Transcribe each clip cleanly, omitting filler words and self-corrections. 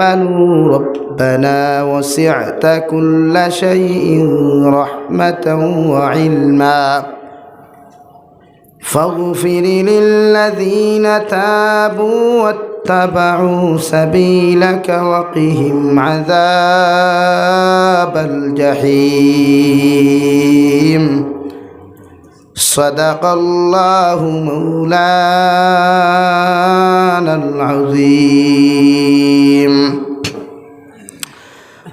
آمنوا ربنا وسعت كل شيء رحمة وعلما فاغفر للذين تابوا واتبعوا سبيلك وقهم عذاب الجحيم صدق الله مولانا العظيم.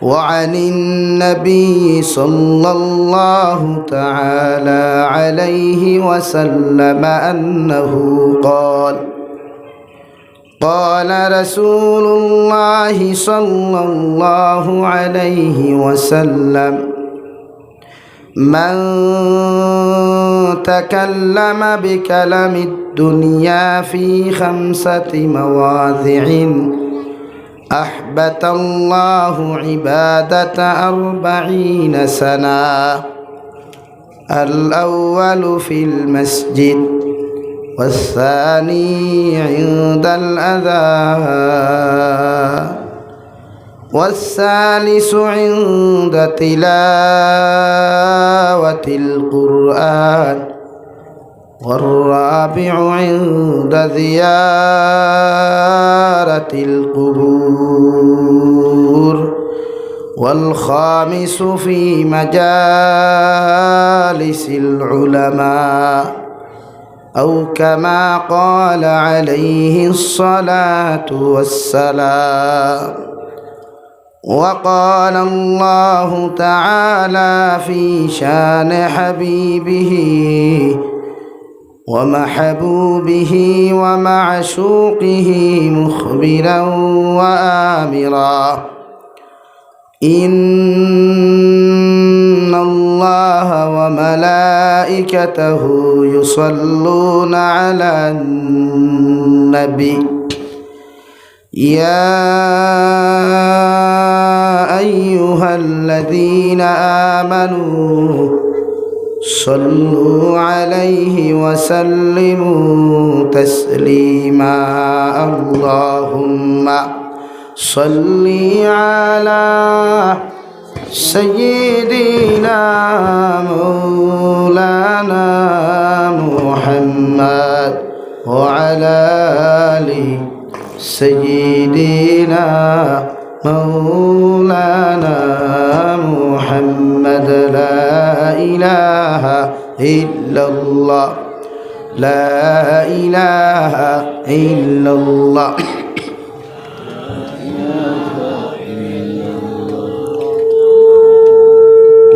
وعن النبي صلى الله تعالى عليه وسلم أنه قال رسول الله صلى الله عليه وسلم: من تكلم بكلم الدنيا في 5 مواضع أحبط الله عبادة 40 سنة. الأول في المسجد، والثاني عند الأذان، والثالث عند تلاوة القرآن، والرابع عند زيارة القبور، والخامس في مجالس العلماء، أو كما قال عليه الصلاة والسلام. وقال الله تعالى في شان حبيبه ومحبوبه ومعشوقه مخبرا وآمرا: إن الله وملائكته يصلون على النبي يا أيها الذين آمنوا صلوا عليه وسلموا تسليما. اللهم صل على سيدنا مولانا محمد وعلى آله سيدنا مولانا محمد. لا إله إلا الله، لا إله إلا الله،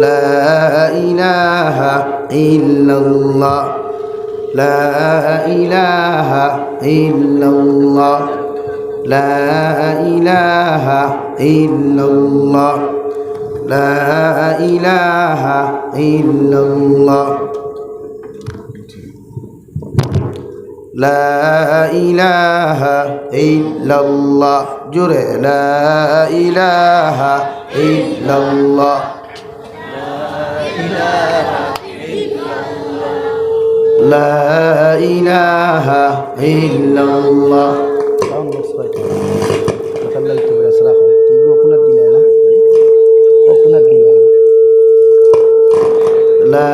لا إله إلا الله، لا إله إلا الله، لا إله إلا الله، لا إله إلا الله، لا إله إلا الله. جرى لا إله إلا الله، لا إله إلا الله. لا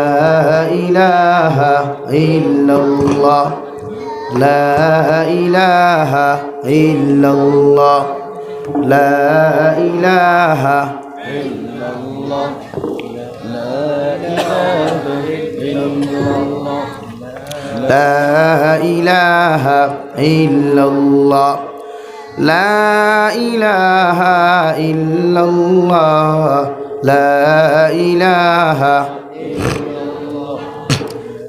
إله إلا الله، لا إله إلا الله، لا إله إلا الله، لا إله إلا الله، لا إله إلا الله، لا إله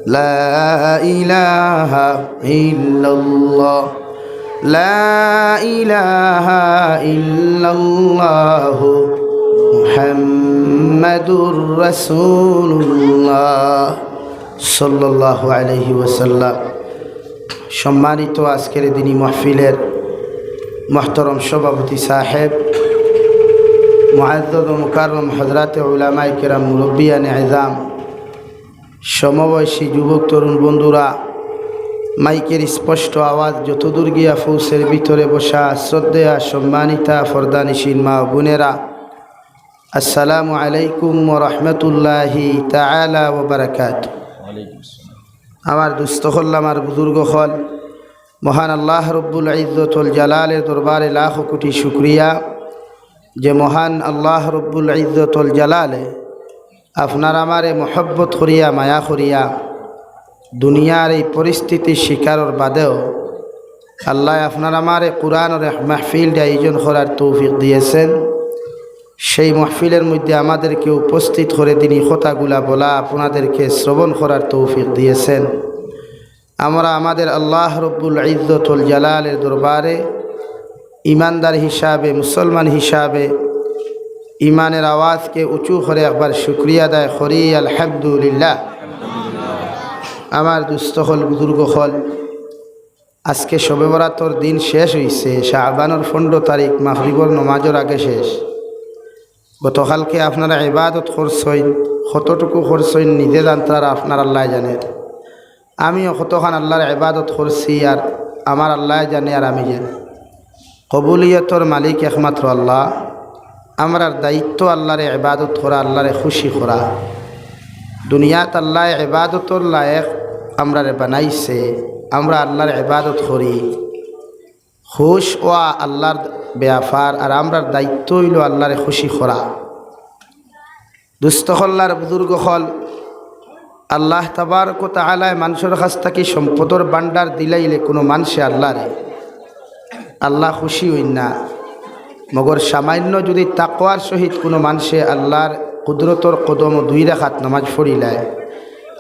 لا إله إلا الله، لا إله إلا الله محمد رسول الله সাল্লাল্লাহু আলাইহি ওয়াসাল্লাম। সম্মানিত আজকের দিনী মাহফিলের মুহতারাম সভাপতি সাহেব, মুআজ্জাজ ও মুকাররম হযরত উলামায়ে কিরাম, মুরব্বিয়ানে ইজাম, সমবয়সী যুবক তরুণ বন্ধুরা, মাইকের স্পষ্ট আওয়াজ যতদূর গিয়া ফৌসের ভিতরে বসা শ্রদ্ধেয়া সম্মানিতা ফরদানিসীন মা বোনেরা, আসসালামু আলাইকুম ওয়া রাহমাতুল্লাহি তাআলা ওয়া বারাকাতুহু। আমার দুস্থ হল, আমার বুজুর্গ হল, মহান আল্লাহ রব্বুল ইজ্জত ওয়াল জালালের দরবারে লাখ কোটি শুকরিয়া যে মহান আল্লাহ রব্বুল ইজ্জত ওয়াল জালালে আপনার আমারে মোহব্বত করিয়া মায়া করিয়া দুনিয়ার এই পরিস্থিতির শিকারর বাদেও আল্লাহ আপনার আমারে কুরআনের মাহফিলটা আয়োজন করার তৌফিক দিয়েছেন। সেই মাহফিলের মধ্যে আমাদেরকে উপস্থিত করে তিনি কথাগুলা বলা, আপনাদেরকে শ্রবণ করার তৌফিক দিয়েছেন। আমরা আমাদের আল্লাহ রব্বুল ইজ্জত ওয়াল জালালের দরবারে ইমানদার হিসাবে, মুসলমান হিসাবে ইমানের আওয়াজকে উঁচু করে একবার শুকরিয়া আদায় করি, আলহামদুলিল্লাহ। আমার দুস্থ হল, বুজুর্গ হল, আজকে শবে বরাতর দিন শেষ হয়েছে, শাবানের 15 তারিখ মাগরিবর নমাজের আগে শেষ। গতকালকে আপনারা ইবাদত করছেন, কতটুকু করছেন নিজে জানতার আপনার আল্লাহ জানে। আমিও কতখান আল্লাহর ইবাদত করছি আর আমার আল্লাহ জানে আর আমি জানি। কবুলিয়তর মালিক একমাত্র আল্লাহ। আমরার দায়িত্ব আল্লাহরে ইবাদত করা, আল্লাহরে খুশি করা। দুনিয়াত আল্লাহ ইবাদতর লায়েক আমরারে বানাইছে, আমরা আল্লাহর ইবাদত করি, খুশ ওয়া আল্লাহর ব্যাপার, আর আমরার দায়িত্ব হইল আল্লাহরে খুশি করা। দুস্থ হল্লার বুজুর্গ হল, আল্লাহ তাবারক ওয়া তাআলা মানুষের কাছ থেকে সম্পদর ভান্ডার দিলাইলে কোনো মানুষে আল্লাহ খুশি হইন না। মগর সামান্য যদি তাকওয়ার সহিত কোনো মানুষে আল্লাহর কুদরতর কদম 2 রাকাত নামাজ পড়িলায়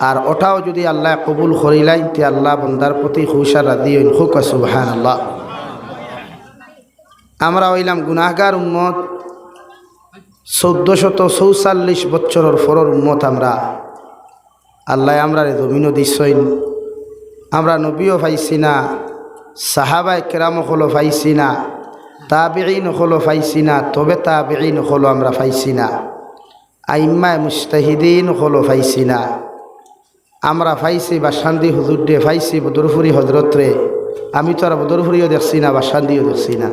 আর ওটাও যদি আল্লাহ কবুল করিলাইন, তে আল্লাহ বন্দার প্রতি খুশ আর রাজি হইন। খুক সুবহানাল্লাহ। আমরা হইলাম গুনাহগার উম্মত, 1444 বছরের ফরর উম্মত আমরা। আল্লাহ আমরা জমিনও দিছইন, আমরা নবীও পাইছি না, সাহাবায়ে কেরাম হলো পাইছি না, তাবিঈন হলো পাইছি না, তবে তাবিঈন হলো আমরা পাইছি না, আইম্মায়ে মুজতাহিদিন হলো পাইছি না। আমরা পাইছি বাসান্দি হুজুরডে, পাইছি বদরপুরি হজরতরে। আমি তো আর বদরপুরিও দেখছি না, বাসান্দিও দেখছি না,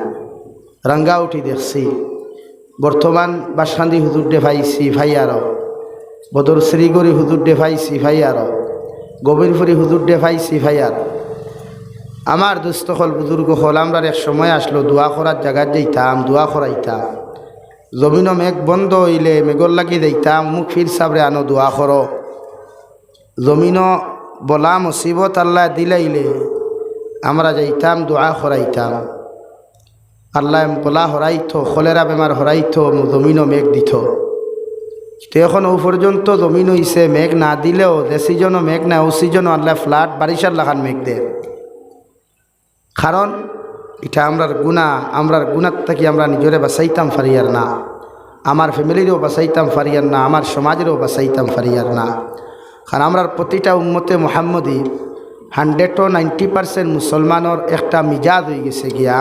রাঙ্গাউটি দেখছি। বর্তমান বাসান্দি হুজুরডে পাইছি ভাই, আরও বদর শ্রীগরি হুজুরডে পাইছি ভাই, আরও গোবিন্দপুরি হুজুরডে পাইছি ভাই। আর আমার দুস্থ হল, বুজুর্গ হল, আমরা এক সময় আসলো দোয়া করার জায়গায় যাইতাম, দোয়া করাইতাম। জমিনও মেঘ বন্ধ হইলে মেঘর লাগি যাইতাম, মুখ ফির সাবরে আনো দোয়া করো। জমিনও বলা মুসিবত আল্লাহ দিলাইলে আমরা যাইতাম দোয়া করাইতাম। আল্লাহ বলা হরাইতো, কলেরা বেমার হরাইতো, জমিনও মেঘ দিত। তো এখন ও পর্যন্ত জমিন হইছে, মেঘ না দিলেও যে সিজনও মেঘ না, ও সিজনও আল্লাহ ফ্লাট বারিশার লাগান মেঘ দেয়। কারণ এটা আমরার গুণার থেকে আমরা নিজরে বাঁচাইতাম ফারিয়ার না, আমার ফ্যামিলিরও বাঁচাইতাম ফারিয়ার না, আমার সমাজেরও বাঁচাইতাম ফারিয়ার না। কারণ আমরার প্রতিটা উম্মতে মুহাম্মদী 190% মুসলমানের একটা মিজাজ হয়ে গেছে গিয়া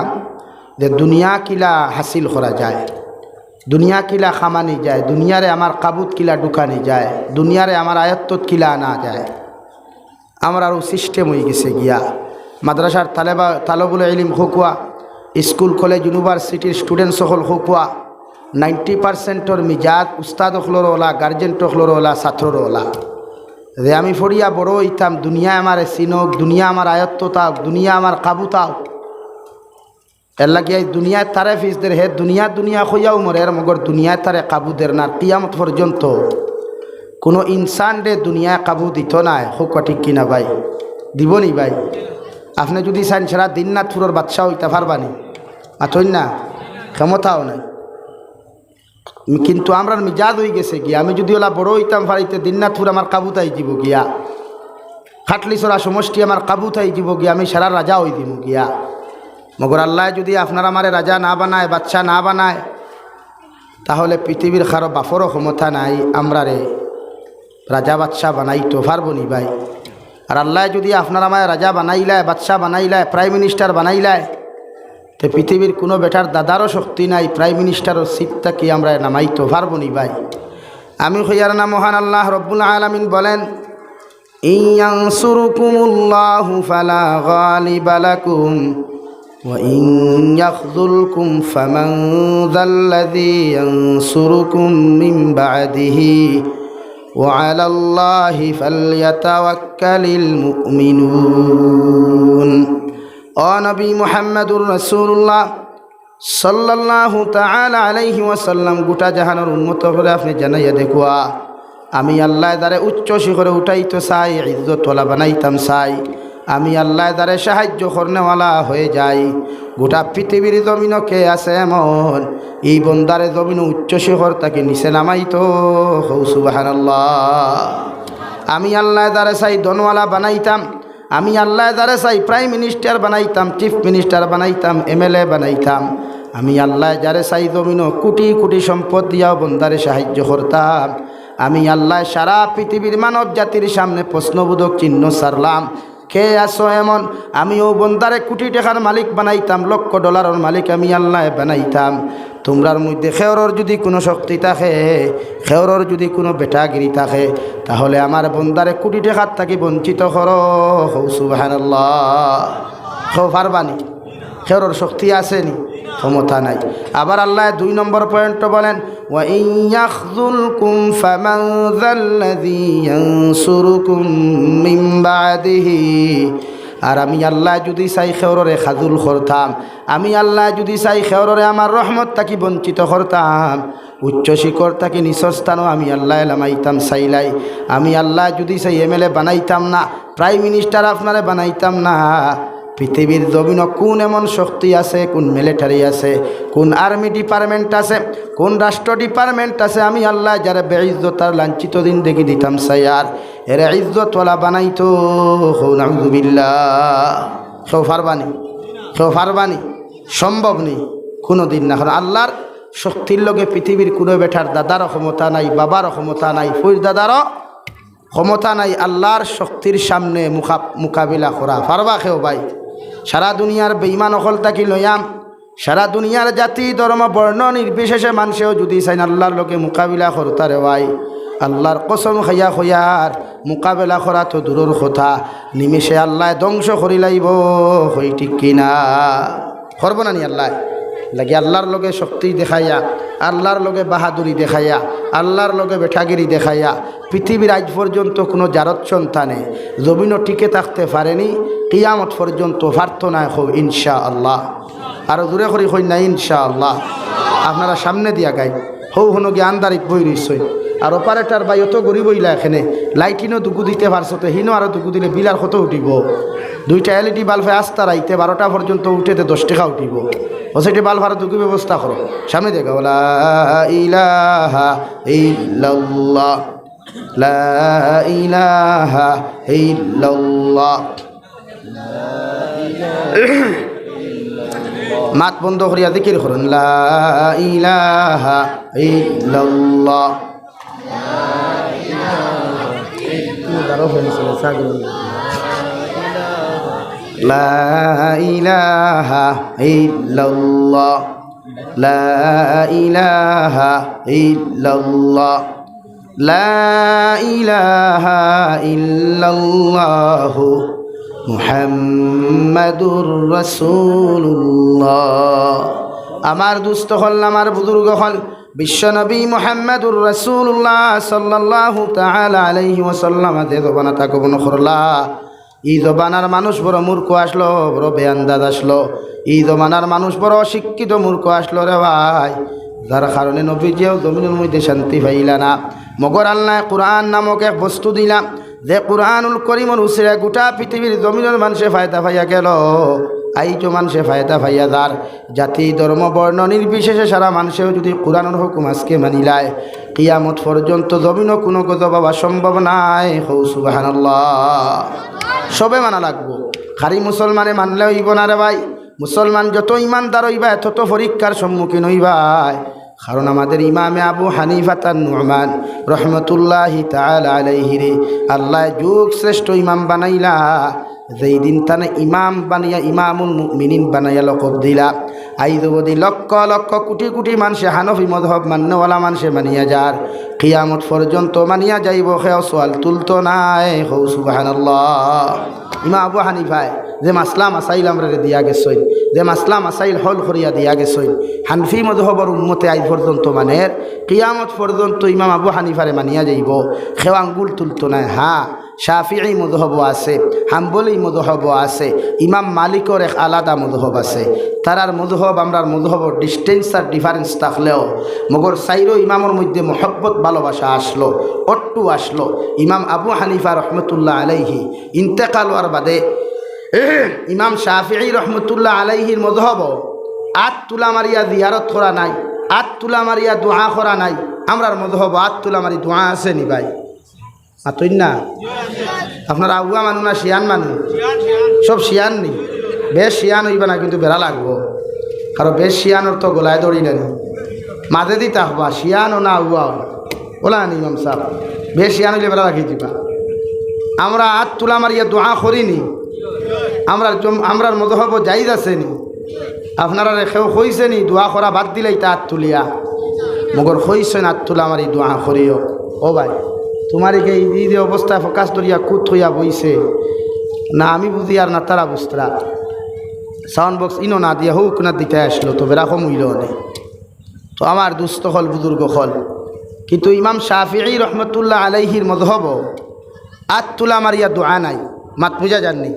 যে দুনিয়া কিলা হাসিল করা যায়, দুনিয়া কিলা খামানি যায়, দুনিয়ারে আমার কাবুত কিলা ঢুকানি যায়, দুনিয়ারে আমার আয়ত্তত কিলা আনা যায়। আমার আরও সিস্টেম হয়ে গেছে গিয়া। মাদ্রাসার তালেবুল ইলম হকুয়া, স্কুল কলেজ ইউনিভার্সিটির স্টুডেন্ট সকল হকুয়া, 90%-র মিজাজ উস্তাদ হলরও ওলা, গার্জেন হলরও ওলা, ছাত্ররও ওলা। যে আমি ফরিয়া বড় হইতাম, দুনিয়া আমার চিনক, দুনিয়া আমার আয়ত্ত তাও, দুনিয়া আমার কাবু তাও। এর লাগিয়ে দুনিয়ায় তারে ফিসদের হে দুনিয়া হইয়াও মরের, মগর দুনিয়ায় তারে কাবুদের না। কিয়ামত পর্যন্ত কোনো ইনসান রে দুনিয়ায় কাবু দিত না। হোক ঠিক কিনা ভাই? দিব নি ভাই? আপনি যদি চান সারা দিননাথপুরের বাদশা হইতে পারবানি, আতই না, ক্ষমতাও নাই। কিন্তু আমরা মিজাজ হয়ে গেছে গিয়া, আমি যদি ওলা বড় হইতাম পারিতে দিননাথপুর আমার কাবুতাই যাব গিয়া, খাটলিছড়া সমষ্টি আমার কাবুতাই যাব গিয়া, আমি সারা রাজা হয়ে দিব গিয়া। মগর আল্লাহ যদি আপনার আমারে রাজা না বানায়, বাচ্চা না বানায়, তাহলে পৃথিবীর কারো বাফরও ক্ষমতা নাই আমরা রে রাজা বাচ্চা বানাইতে পারবো নি ভাই। আর আল্লাহ যদি আপনার আমায় রাজা বানাইলায়, বাচ্চা বানাইলায়, প্রাইম মিনিস্টার বানাইলায়, তো পৃথিবীর কোনো বেটার দাদারও শক্তি নাই প্রাইম মিনিস্টারও সিটটা কি আমরা নামাইতে পারবো নি ভাই। আমি হইয়ার না মহান আল্লাহ রব্বুল আলামিন বলেন, ইন ইয়ানসুরকুমুল্লাহু ফালা গালিবা লাকুম ওয়া ইন ইয়াখযুলকুম ফামান যাল্লাযী ইয়ানসুরকুম মিন বা'দিহি ওয়া আলাল্লাহি ফালইয়াতাওয়াক্কালিল মুমিনুন। ও নবী মুহাম্মদুর রাসূলুল্লাহ সাল্লাল্লাহু তাআলা আলাইহি ওয়াসাল্লাম, গোটা জাহানের উম্মত করে আপনি জানাইয়া দেখুয়া, আমি আল্লাহ দ্বারে উচ্চ শিখরে উঠাইতে চাই, ইজ্জতওয়ালা বানাইতাম চাই। আমি আল্লাহ দ্বারে সাহায্য করনেওয়ালা হয়ে যাই। গোটা পৃথিবীর জমিনও কে আছে এমন এই বন্দারে জমিন উচ্চ শিখর তাকে নিচে নামাইতো? সুবহানাল্লাহ। আমি আল্লাহ দ্বারে চাই ধনওয়ালা বানাইতাম, আমি আল্লাহ দ্বারে চাই প্রাইম মিনিস্টার বানাইতাম, চিফ মিনিস্টার বানাইতাম, এমএলএ বানাইতাম। আমি আল্লাহ যারে চাই জমিনও কোটি কোটি সম্পদ দিয়াও বন্দারে সাহায্য করতাম। আমি আল্লাহ সারা পৃথিবীর মানব জাতির সামনে প্রশ্নবোধক চিহ্ন সারলাম, কে আসো এমন? আমিও বন্দারে কোটি টাকার মালিক বানাইতাম, লক্ষ ডলারের মালিক আমি আল্লাহ বানাইতাম। তোমরার মধ্যে খেয়রর যদি কোনো শক্তি থাকে, খেয়রর যদি কোনো বেটাগিরি থাকে, তাহলে আমার বন্দারে কোটি টাকার থাকি বঞ্চিত করো। সুবহানাল্লাহ। পারবানি? খেয়রর শক্তি আসেনি? ক্ষমতা নাই। আবার আল্লাহ 2 নম্বর পয়েন্ট বলেন, ওয়া ইন ইয়াখযুলকুম ফামান যাল্লাযী ইয়ানসুরুকুম মিন বা'দিহি। আর আমি আল্লাহ যদি চাই খেয়ররে খাজুল করতাম, আমি আল্লাহ যদি চাই খেয়ররে আমার রহমত তাকি বঞ্চিত করতাম, উচ্চ শিখর তাকে নিঃস্থানও আমি আল্লাহ লামাইতাম চাইলাই। আমি আল্লাহ যদি চাই এমএলএ বানাইতাম না, প্রাইম মিনিস্টার আপনারে বানাইতাম না। পৃথিবীর জমিন কোন এমন শক্তি আছে, কোন মিলিটারি আছে, কোন আর্মি ডিপার্টমেন্ট আছে, কোন রাষ্ট্র ডিপার্টমেন্ট আছে, আমি আল্লাহ যারা বেইজ্জত আর লাঞ্ছিত দিন দেখি দিতাম সাইয়ার, এরা ইজ্জতওয়ালা বানাইতো। নাউযুবিল্লাহ। কেউ পারবানি? কেউ পারবানি? সম্ভব নেই, কোনো দিন না। কারণ আল্লাহর শক্তির লগে পৃথিবীর কোনো বেটার দাদারও ক্ষমতা নাই, বাবারও ক্ষমতা নাই, ফুর দাদারও ক্ষমতা নাই। আল্লাহর শক্তির সামনে মোকাবিলা করা পারবা কেউ? ভাই, সারা দুনিয়ার বেঈমান অকল তাকি লইয়াম, সারা দুনিয়ার জাতি ধর্ম বর্ণ নির্বিশেষে মানুষেও যদি চাইন আল্লাহর লোকে মোকাবিলা করতারে ভাই, আল্লাহর কসম খাইয়া খয়ার মোকাবিলা করা তো দূরের কথা, নিমেষে আল্লাহ ধ্বংস করি লাইব। হই ঠিক কিনা? করব না নি আল্লাহ? লাগে আল্লাহর লগে শক্তি দেখাইয়া, আল্লাহর লগে বাহাদুরি দেখাইয়া, আল্লাহর লগে বেঠাগিরি দেখাইয়া পৃথিবীর আজ পর্যন্ত কোনো জারত সন্তানে জমিনও টিকে থাকতে পারেনি, কিয়ামত পর্যন্ত প্রার্থনা হোক ইনশাআল্লাহ। আরও দূরে করি হই না ইনশাআল্লাহ। আপনারা সামনে দিয়া গাই হৌ হনো গিয়ে আন্দারিত বই রইছই। আর অপারেটার বাই অত গরিব হইলা এখানে লাইটিনও দুগু দিতে পারছতে, হিনও আরও দুগু দিলে বিলার কত উঠিব? 2টা LED বাল্বে আস্তা রাইতে 12টা পর্যন্ত উঠেতে 10 টাকা উঠিব। ও সেটি বাল্ব আরও দুগু ব্যবস্থা করো। সামনে দেখা লা ইলাহা ইল্লাল্লাহ, লা ইলাহা ইল্লাল্লাহ। মাত বন্ধ করিয়া জিকির করুন, লা ইলাহা ইল্লাল্লাহ। লা ইলাহা ইল্লাল্লাহ, লা ইলাহা ইল্লাল্লাহ, লা ইলাহা ইল্লাল্লাহু মুহাম্মাদুর রাসূলুল্লাহ। আমার দুস্থ হল, আমার বুজুর্গ হল বিশ্বনবী মুহাম্মাদুর রাসূলুল্লাহ সাল্লাল্লাহু তাআলা আলাইহি ওয়াসাল্লাম যে জবানা তাকবন করলা, এই জবানার মানুষ বড় মূর্খ আসলো, বড় বেআন্দাজ আসলো, এই জবানার মানুষ বড় অশিক্ষিত মূর্খ আসলো রে ভাই, যার কারণে নবীজিও জমিনের মধ্যে শান্তি পাইলা না। মগর আল্লাহ কোরআন নামক এক বস্তু দিলাম, যে কোরআনুল করিমর উসিরা গোটা পৃথিবীর জমিনের মানুষে ফায়দা পাইয়া গেল। আইটো মানুষে ফায়দা পাইয়া যার জাতি ধর্ম বর্ণ নির্বিশেষে সারা মানুষেও যদি কোরআনের হুকুম আজকে মানিলায়, কিয়ামত পর্যন্ত জমিনও কোনো গজব পাওয়া সম্ভব নাই। হৌ সুবহানাল্লাহ। সবে মানা লাগবো, খালি মুসলমানে মানলে হইব না রে ভাই। মুসলমান যত ইমানদার হইবা তত পরীক্ষার সম্মুখীন হইবাই। কারণ আমাদের ইমামে আবু হানিফা নু'মান রহমতুল্লাহি তাআলা আলাইহি রে আল্লাহ যুগ শ্রেষ্ঠ ইমাম বানাইলা। যেই দিন তানে ইমাম বানিয়া ইমামুল মুমিনিন বানাইয়া লকব দিলা আইদবদি লক্ষ লক্ষ কোটি কোটি মানুষে হানফি মযহব মান্যওয়ালা মানুষে মানিয়া যার কিয়ামত পর্যন্ত মানিয়া যাইব সেও সোয়াল তুলতো নাই হৌ সুবহানাল্লাহ। ইমাম আবু হানিফায় যে মাসলা মাসাইল আমরা দিয়া গেছই, যে মাসলা মাসাইল হল করিয়া দিয়া গেছই, হানফি মযহবর উম্মতে আজ পর্যন্ত মানের কিয়ামত পর্যন্ত ইমাম আবু হানিফারে মানিয়া যাইব, সেও আঙ্গুল তুলতো নাই। হ্যাঁ, শাফিঈ মযহব আছে, হাম্বলি মযহব আছে, ইমাম মালিকর এক আলাদা মযহব আছে। তারার মযহব আমরার মযহবর ডিস্টেন্স আর ডিফারেন্স থাকলেও মগর সাইরো ইমামের মধ্যে মহব্বত ভালোবাসা আসলো, অট্টু আসলো। ইমাম আবু হানিফা রহমতুল্লাহ আলাইহি ইন্তেকাল হওয়ার বাদে ইমাম শাফিঈ রহমতুল্লাহ আলাইহির মযহব আত তুলা মারিয়া জিয়ারত করা নাই, আত তুলা মারিয়া দোয়া করা নাই। আমরার মযহব আত তুলা মারি দোয়া আছে নি ভাই? আতই না আপনারা আগুয়া মানু না শিয়ান মানু? সব শিয়ান নি? বেশ শিয়ান হইবা না কিন্তু বেড়া লাগবো, কারণ বেশ শিয়ানোর তো গোলায় দড়ি নেন মাঝে দি থাকবা, শিয়ানও না আগুয়াও ওলা নি ইমাম সাহেব। বেশ শিয়ান হইলে বেড়া রাখি দিবা। আমরা আত তুলা মারিয়া দোয়া করিনি, আমরার মযহব জায়েজ আছে নি? আপনারা রেখেও কইছে নি দোয়া করা বাদ দিলেই তা আত তুলিয়া? মগর কইছেন আত তুলা মারি দোয়া করিও। ও ভাই, তোমারিকে এই যে অবস্থায় ফোকাস ধরিয়া কুত হইয়া বইছে না, আমি বুঝি আর না তারা বুঝতরা। সাউন্ড বক্স ইনো না দিয়া হুক না দিতে আসলো তো বেরাকম হইল নেই। তো আমার দুস্থ হল বুজুর্গ হল, কিন্তু ইমাম শাফিঈ রহমতুল্লাহ আলাইহির মযহব আত তুলা মারিয়া দোয়া নাই। মাত বুঝা যাননি?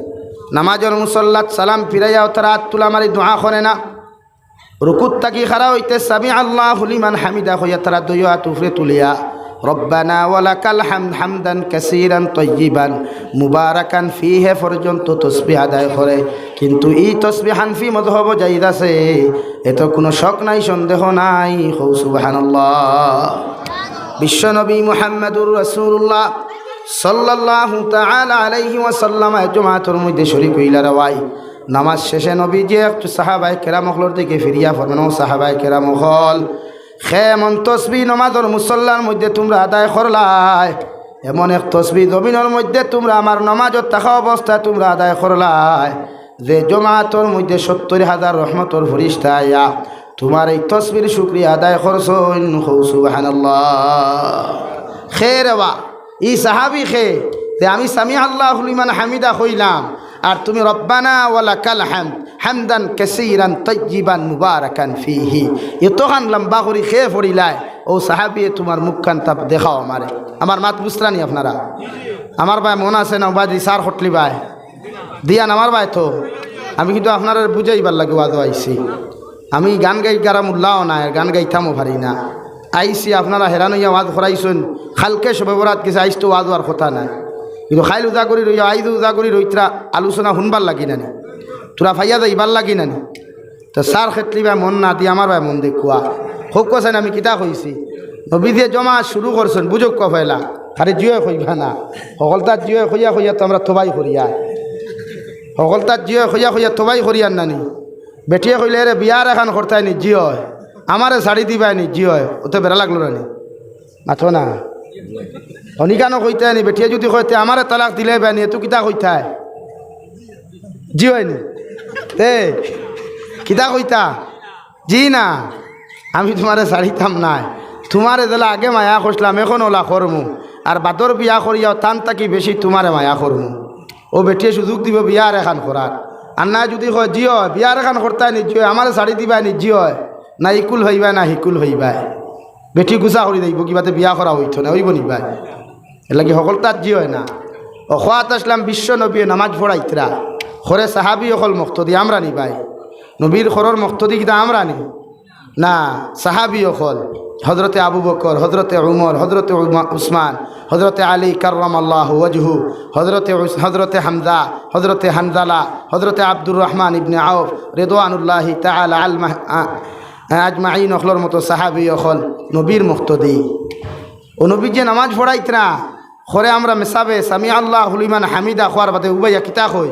নামাজের মুসল্লাত সালাম ফিরাইয়াও তারা আত তুলা মারি দোয়া করে না। রুকুত তাকি খারা হইতে সামি আল্লাহু লিমান হামিদা হইয়া তারা দুই হাত উপরে তুলিয়া রব্বানা ওয়ালাকাল হামদ হামদান কাসীরান তাইয়িবান মুবারাকান ফিহি পর্যন্ত তাসবিহ আদায় করে। কিন্তু এই তাসবিহ হানফি মযহব জায়েজ আছে, এত কোনো শক নাই, সন্দেহ নাই। সুবহানাল্লাহ। বিশ্বনবী মুহাম্মদুর রাসূলুল্লাহ সাল্লাল্লাহু তাআলা আলাইহি ওয়াসাল্লাম জুমাতুর মধ্যে শরীক হইলা রাওয়াই। নামাজ শেষে নবীজি একটু সাহাবায়ে কেরামদের দিকে ফিরিয়া ফরমান, সাহাবায়ে কেরাম হল খেমন তসবিহ নমাজর মুসল্লার মধ্যে তোমরা আদায় করলাই, এমন এক তসবিহ জমিনের মধ্যে তোমরা আমার নমাজত থাকা অবস্থায় তোমরা আদায় করলাই যে জমাতর মধ্যে ৭০,০০০ রহমতর ফেরেশতা আয়া তোমার এই তসবির শুকরিয়া আদায় করছেন। সুবহানাল্লাহ। খের বা ই সাহাবি খে যে আমি সামি আল্লাহু লিমান হামিদা কইলাম, আর তুমি রব্বানা ওয়ালাকাল হামদ হামদান কাসীরান তাইয়িবান মুবারাকান ফিহি এতখান লম্বা করে খেয়ে পড়িলাই। ও সাহাবি তোমার মুখখান তাপ দেখাও আমারে। আমার মাত বুঝতানি আপনারা? আমার ভাই মন আছে না বাজি সার হটলি ভাই দিয়ান আমার ভাই তো আমি কিন্তু আপনারা বুঝাইবার লাগে ওয়াজ আইছি। আমি গান গাই গারাম উল্লাও না, গান গাইতামও পারি না। আইসি আপনারা হেরান হইয়া ওয়াজ করাইছেন, খালকে সবে বরাত গেছে, আইস তো ওয়াজ হওয়ার কথা না। কিন্তু খাইল উদা করি রইয়া আইজ উদা করি রইতরা আলোচনা শুনবার লাগি নানি, তোরা ফাইয়া যাইবার লাগি নানি। তো সার ক্ষেত্রে ভাই মন না দিয়ে আমার ভাই মন দেখুয়া হোক কছেন আমি কিতা কইছি। নবীদে জমা শুরু করছেন বুঝক কফেলা খালি জিও কইবা না, সকলতার জিও খইয়া খইয়া তো আমরা থবাই করিয়া, সকলতার জিও খইয়া খইয়া থবাই করিয়ার নানি। বেটিয়ে কইলে রে বিয়ার এখন করতাই নি জিও আমারে শাড়ি দিবাই নি জিও, ওতে বেড়া লাগলো নানি মাথো না অনিকানো কইতাই নি। বেটিয়ে যদি কইতে আমারে তালাক দিলে বানি এত কিতা কইতাই জিও নি তে কিতা কইতা জি না আমি তোমারে ছাড়িতাম নাই, তোমারে দিলা আগে মায়া করছিলাম এখন ওলা করমু, আর বাদর বিয়া করিয়াও টান তাকি বেশি তোমারে মায়া করমু। ও বেটিয়ে সুযোগ দিব বিয়ার এখান করার, আর না যদি কয় জিও বিয়ার এখান করতাই নি জিও আমারে শাড়ি দিবাই নি জিও না ইকুল হইবাই না হিকুল হইবাই, বেটি গুছা করে দিব কিবাতে বিয়া করা হইত না হইব নিবাই। এর লাগে সকল তার জি হয় না। অখাত আসলাম বিশ্ব নবী নামাজ পড়াইতরা খরে সাহাবি অকল মক্তদি আমরা নিবাই, নবীর খরর মক্তদি কিতা আমরা নি না, সাহাবি অকল হজরতে আবু বকর, হজরতে উমর, হজরতে উসমান, হজরতে আলী কাররামাল্লাহু ওয়াজহু, হজরতে হামজা, হজরতে হানজালা, হজরতে আব্দুর রহমান ইবনে আউফ রিদওয়ানুল্লাহি তাআলা আজমাইন অখলর মতো সাহাবি অকল নবীর মুক্তদি। ও নবী যে নামাজ পড়াইতরা খরে আমরা মেসাবে সামি আল্লাহু লিমান হামিদা খোয়ার বাদে উবাইয়া কিতা কই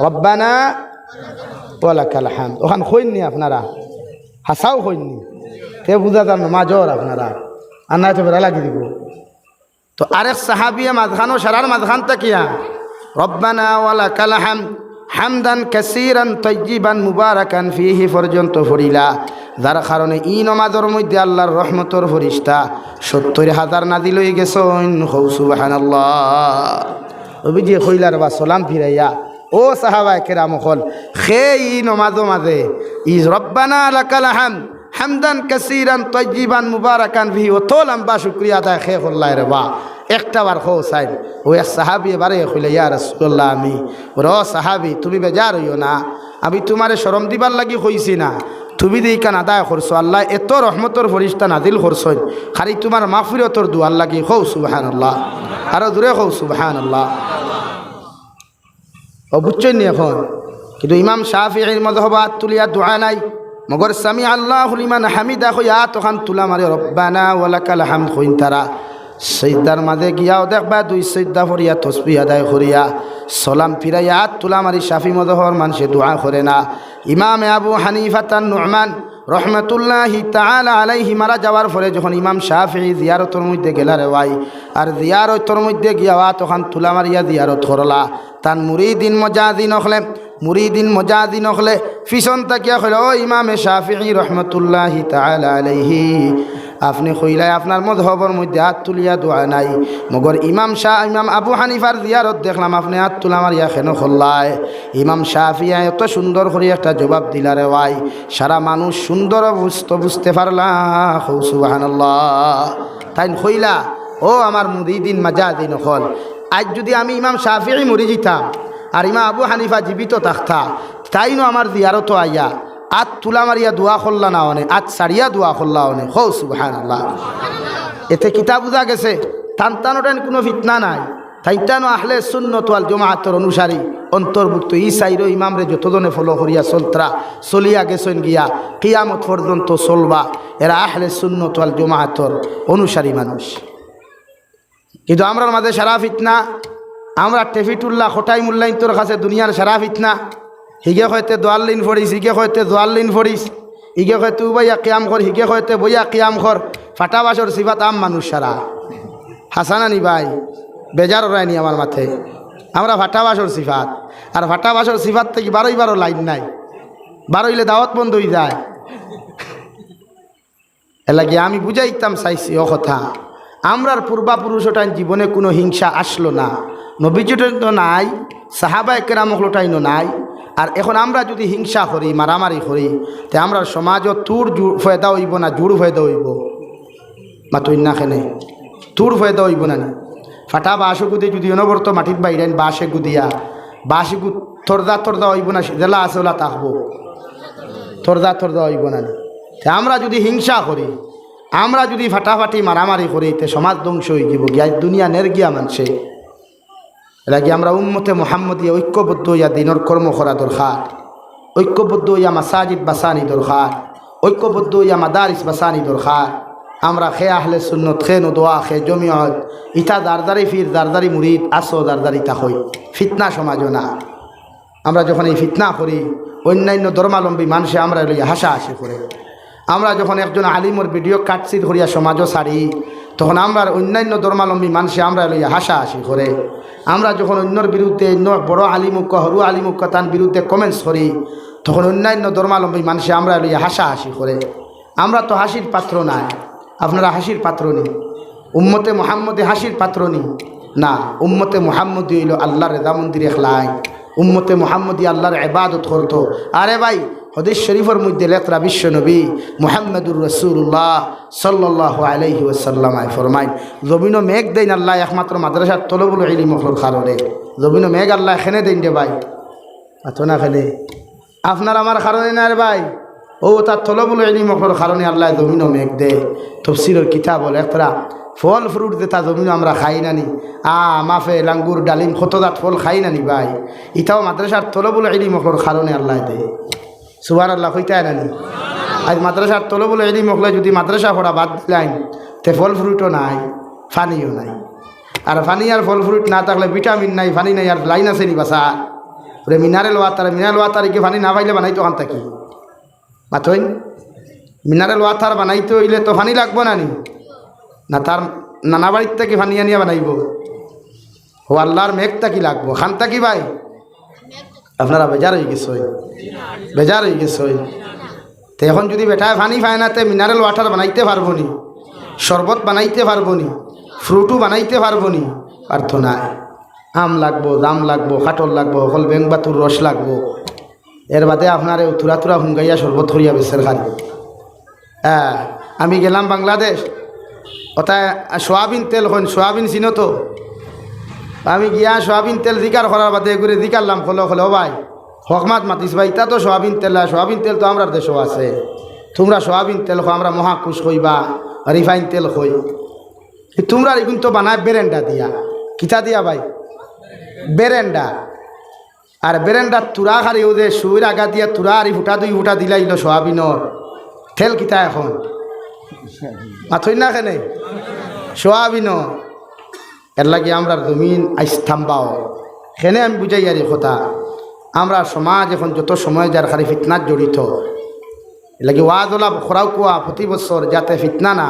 রব্বানা ওয়ালাকাল হামদ, ওখান কইননি আপনারা হাসাও কইননি তে বুঝা যান নামাজর আপনারা আর নাই তো বেড়া লাগি দিব। তো আরেক সাহাবিয়া মাঝখানো সারার মাঝখান তাকিয়া রব্বানা ওয়ালাকাল হামদ হামদান কাসীরান তাইয়িবান মুবারাকান ফীহি পর্যন্ত পড়িলা, যার কারণে ই নমাজের মধ্যে আল্লাহর রহমতর ফরিস্তা ৭০,০০০ নাজিল হয়ে গেছেন। হৌ সুবহানাল্লাহ। অভিজি কইলার বা সালাম ফিরাইয়া ও সাহাবায়ে কেরাম হল খে ই নমাজো মাঝে ই রব্বানা লাকাল হামদ হামদান কাসীরান তাইয়িবান মুবারাকান ফীহি ও তো লম্বা শুকরিয়া আদায় খে করলাই রে বা একটা বার খো সাইন ও এক সাহাবি এবারে কইলে ইয়া রাসূলুল্লাহ আমি ওর সাহাবি তুমি বেজার হইও না, আমি তোমারে শরম দিবার লাগি কইছি না, তুমি দি কান আদায় করছো, আল্লাহ এত রহমতর ফরিস্তা নাজিল করছেন, খালি তোমার মাগফিরাতর দুয়ার লাগি কও সুবহানাল্লাহ, আরো জোরে কও সুবহানাল্লাহ। ও বুঝছেন এখন কিন্তু ইমাম শাফিঈর মাযহাবাত তুলিয়া দোয়া নাই, মগর সামি আল্লাহু লিমান হামিদা কইয়া তখন তুলা মারে রব্বানা ওয়ালাকাল হামদ কইন তারা সজদার মাঝে গিয়াও দেখবা 2 সজদা ফরিয়া তসবিহ আদায় করিয়া সালাম ফিরাইয়া তুলা মারি শাফি মাযহাবর মানুষে দোয়া করে না। ইমাম আবু হানিফা তান নুমান রহমতুল্লাহি তাআলা আলাইহি মারা যাওয়ার পরে যখন ইমাম শাফিঈ জিয়ারতের মধ্যে গেলা রে ভাই, আর জিয়ারতের মধ্যে গিয়া তখন তুলা মারিয়া জিয়ারত করলা, তান মুরিদিন মজাদিন হলে পিছন তাকিয়া কইল ও ইমামে শাফিঈ রহমতুল্লাহি তাআলা আলাইহি আপনি কইলাই আপনার মযহবর মধ্যে হাত তুলিয়া দোয়া নাই, মগর ইমাম আবু হানিফার জিয়ারত দেখলাম আপনি হাত তুলা মারিয়া কেন করলাই? ইমাম শাফিঈ এত সুন্দর করে একটা জবাব দিলা রে ভাই, সারা মানুষ সুন্দর বুঝতে পারলা। সুবহানাল্লাহ। তাই কইলা ও আমার মুরিদিন মাজাদিন হল, আজ যদি আমি ইমাম শাফিঈ মরি যেতাম আর ইমাম আবু হানিফা জীবিত থাকতা, তাইনো আমার জিয়ারত আইয়া আত তুলা মারিয়া দোয়া করলা না অনে, আত সারিয়া দোয়া করলা অনে। হৌ সুবহানাল্লাহ। এতে কিতাব বুঝা গেছে টানটানোটান কোনো ফিতনা নাই, তাইটানো আহলে সুন্নাত ওয়াল জামাআতের অনুসারী অন্তর্ভুক্ত ই সাইরো ইমামরে যতজনে ফলো করিয়া চলিয়া গেছেন গিয়া কিয়ামত পর্যন্ত চলবা, এরা আহলে সুন্নাত ওয়াল জামাআতের অনুসারী মানুষ। কিন্তু আমরার মাঝে সারা ফিতনা, আমরা টেফিটুল্লাহ খোটাই মুল্লাইন তোর কাছে দুনিয়ার সারা ফিতনা, হিগে হয়তো দোয়াল্লিন ফরিস, হিগে হয়তো দোয়াল্লিন ফরিস, হিগে হয়তো বইয়া কিয়াম কর, হিগে হয়তো বইয়া কিয়াম কর, ফাটাবাসর সিফাত আম মানুষ সারা হাসানানি ভাই বেজার রায়নি আমার মাথে, আমরা ফাটাবাসর সিফাত, আর ফাটাবাসর সিফাত থেকে বারো লাইন নাই, বারোইলে দাওয়াত বন্ধ হয়ে যায়। এলাকি আমি বুঝাইতাম চাইছি ও কথা, আমরার পূর্বাপুরুষটাই জীবনে কোনো হিংসা আসলো না, নবীজিটাই তো নাই, সাহাবায়ে কেরামটাইনো নাই, আর এখন আমরা যদি হিংসা করি মারামারি করি তে আমরা সমাজও তুর ফয়দা হইব না জুড় ফয়দা হইব? মাতুই না খেনে তুর ফয়দা হইব না নি? ফাটা বাঁশে গুদি যদি অনবর্ত মাটির বাইরেন বাঁশে গুদিয়া বাঁশে থরদা হইব না, জেলা আছে ওলা থাকবো, থরদা হইব না নি? আমরা যদি হিংসা করি, আমরা যদি ফাটাফাটি মারামারি করি তে সমাজ ধ্বংস হয়ে যাব, গিয়া দুনিয়া নের গিয়া মানছে। এলাকি আমরা উম্মতে মুহাম্মদী ঐক্যবদ্ধ হইয়া দিনের কর্ম করা দরকার, ঐক্যবদ্ধ হইয়া মাসাজিদ বাসানি দরকার, ঐক্যবদ্ধ হইয়া মাদারিস বাসানি দরকার। আমরা খে আহলে সুন্নত খে নদোয়া খে জমিয়ত ইটা দারদারি ফির দারদারি মুরিদ আসো দারদারি তাকই ফিতনা সমাজও না। আমরা যখন এই ফিতনা করি অন্যান্য ধর্মাবলম্বী মানুষে আমরা লইয়া হাসাহাসি করে, আমরা যখন একজন আলিমর ভিডিও কাটছিট করিয়া সমাজও ছাড়ি তখন আমরা অন্যান্য ধর্মাবলম্বী মানুষে আমরা লইয়া হাসাহাসি করে, আমরা যখন অন্যর বিরুদ্ধে অন্য বড় আলিমুক্য হরু আলিমুক্য তার বিরুদ্ধে কমেন্টস করি তখন অন্যান্য ধর্মাবলম্বী মানুষে আমরা লইয়া হাসাহাসি করে। আমরা তো হাসির পাত্র নাই, আপনারা হাসির পাত্র নেই, উম্মতে মুহাম্মদে হাসির পাত্র নেই না। উম্মতে মুহাম্মদী হইল আল্লাহর রেজা মন্দিরে খেলায়, উম্মতে মুহাম্মদী আল্লাহর ইবাদত করতো। আরে ভাই হাদিস শরীফের মধ্যে লেখরা বিশ্ব নবী মুহাম্মদুর রাসূলুল্লাহ সাল্লাল্লাহু আলাইহি ওয়াসাল্লাম ফরমায়, জমিনও মেঘ দেন আল্লাহ একমাত্র মাদ্রাসার তলবুল ইলমর কারণে। জমিনও মেঘ আল্লাহ এখানে দেন রে ভাই, আতো না খেলে আপনার আমার কারণে না রে ভাই, ও তার তলবুল ইলমর কারণে আল্লাহ জমিনও মেঘ দে। তফসিরের কিতাব বলে একটা ফল ফ্রুট দে তা জমিনও আমরা খাই নানি, মাফে লাঙ্গুর ডালিম খতদাত ফল খাই নানি ভাই, ইটাও মাদ্রাসার তলবুল ইলমর কারণে আল্লাহ দে। সুবহানাল্লাহ কইতাই নানি? আজ মাদ্রাসার তলবুল ইলম হলে যদি মাদ্রাসা পড়া বাদ দিলাম তে ফল ফ্রুটও নাই, পানিও নাই। আর পানি আর ফল ফ্রুট না থাকলে ভিটামিন নাই, পানি নাই, আর লাইন আছে নি বাসা ওরে মিনারেল ওয়াটার কি পানি না পাইলে বানাইতো ওখান থাকি মাথইন মিনারেল ওয়াটার বানাইতে হইলে তো পানি লাগবো না নি? না তার নানা বাড়ির থেকে পানি আনিয়া বানাইব? ও আল্লাহর মেঘটা কি লাগবো খানটা কি ভাই আপনারা বেজার হয়ে গেছ বেজার হয়ে গেছ তো এখন যদি বেটায় পানি পায় না তে মিনারেল ওয়াটার বানাইতে পারবো নি শরবত বানাইতে পারবো নি ফ্রুটও বানাইতে পারবো নি পারতো না আম লাগবো জাম লাগবো কাটল লাগবো অকল বেংবাতুর রস লাগবো এর বাদে আপনার তুরা তুরা হুঙ্গাইয়া শরবত করিয়া বেসের খান হ্যাঁ আমি গেলাম বাংলাদেশ ওটায় সোয়াবিন তেল হন সোয়াবিন চিনো তো আমি গিয়া সোয়াবিন তেল জিকার করার বাদে ঘুরে জিকারলাম খোলো খোলো ভাই হকমাত মাতিস ভাই তা তো সোয়াবিন তেল সোয়াবিন তেল তো আমরা দেশও আছে তোমরা সোয়াবিন তেল খো আমরা মহাকুশ হইবা রিফাইন তেল হই তোমরা এগুন তো বানায় বেরেন্ডা দিয়া কিতা দিয়া ভাই বেরেন্ডা আর বেরেন্ডার তুরা খারি ওদের সুইর আগা দিয়া তুরা আর ফুটা দুই ফুটা দিলাইল সোয়াবিনর তেল কিতা এখন মাথই না কেনে সোয়াবিন এর লাগে আমরা জমিন আইস্থাম্বাও সেনে আমি বুঝাই আর কথা আমরা সমাজ এখন যত সময় যার খালি ফিতনাত জড়িত এর লাগে ওয়াজ ওলা খরাও কুয়া প্রতি বছর যাতে ফিতনা না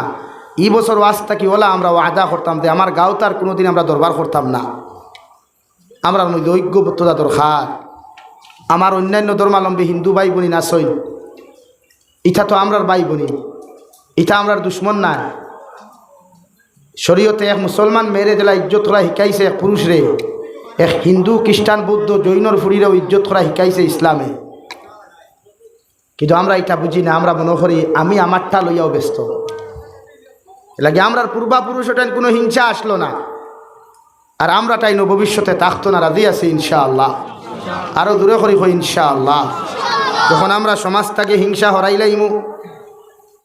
এই বছর ওয়াজটা কি ওলা আমরা ওয়াদা করতাম যে আমার গাঁও তার কোনোদিন আমরা দরবার করতাম না আমরা মধ্যে ঐক্যবদ্ধতা দরকার আমার অন্যান্য ধর্মালম্বী হিন্দু ভাই বোনি নাচই ইটা তো আমরার ভাই বোনি ইটা আমরার দুশ্মন না শরীয়তে এক মুসলমান মেয়েরে দিলা ইজ্জত করা শিকাইছে এক পুরুষরে এক হিন্দু খ্রিস্টান বৌদ্ধ জৈনর ফুরিরেও ইজ্জত করা শিকাইছে ইসলামে কিন্তু আমরা এটা বুঝি না আমরা মনে করি আমি আমারটা লইয়াও ব্যস্ত লাগে আমরার পূর্বাপুরুষ ওটাই কোনো হিংসা আসলো না আর আমরা টাইনো ভবিষ্যতে থাকতো না রাজি আছি ইনশাআল্লাহ আরও দূরে করি ইনশাআল্লাহ যখন আমরা সমাজটাকে হিংসা হরাইলাইমু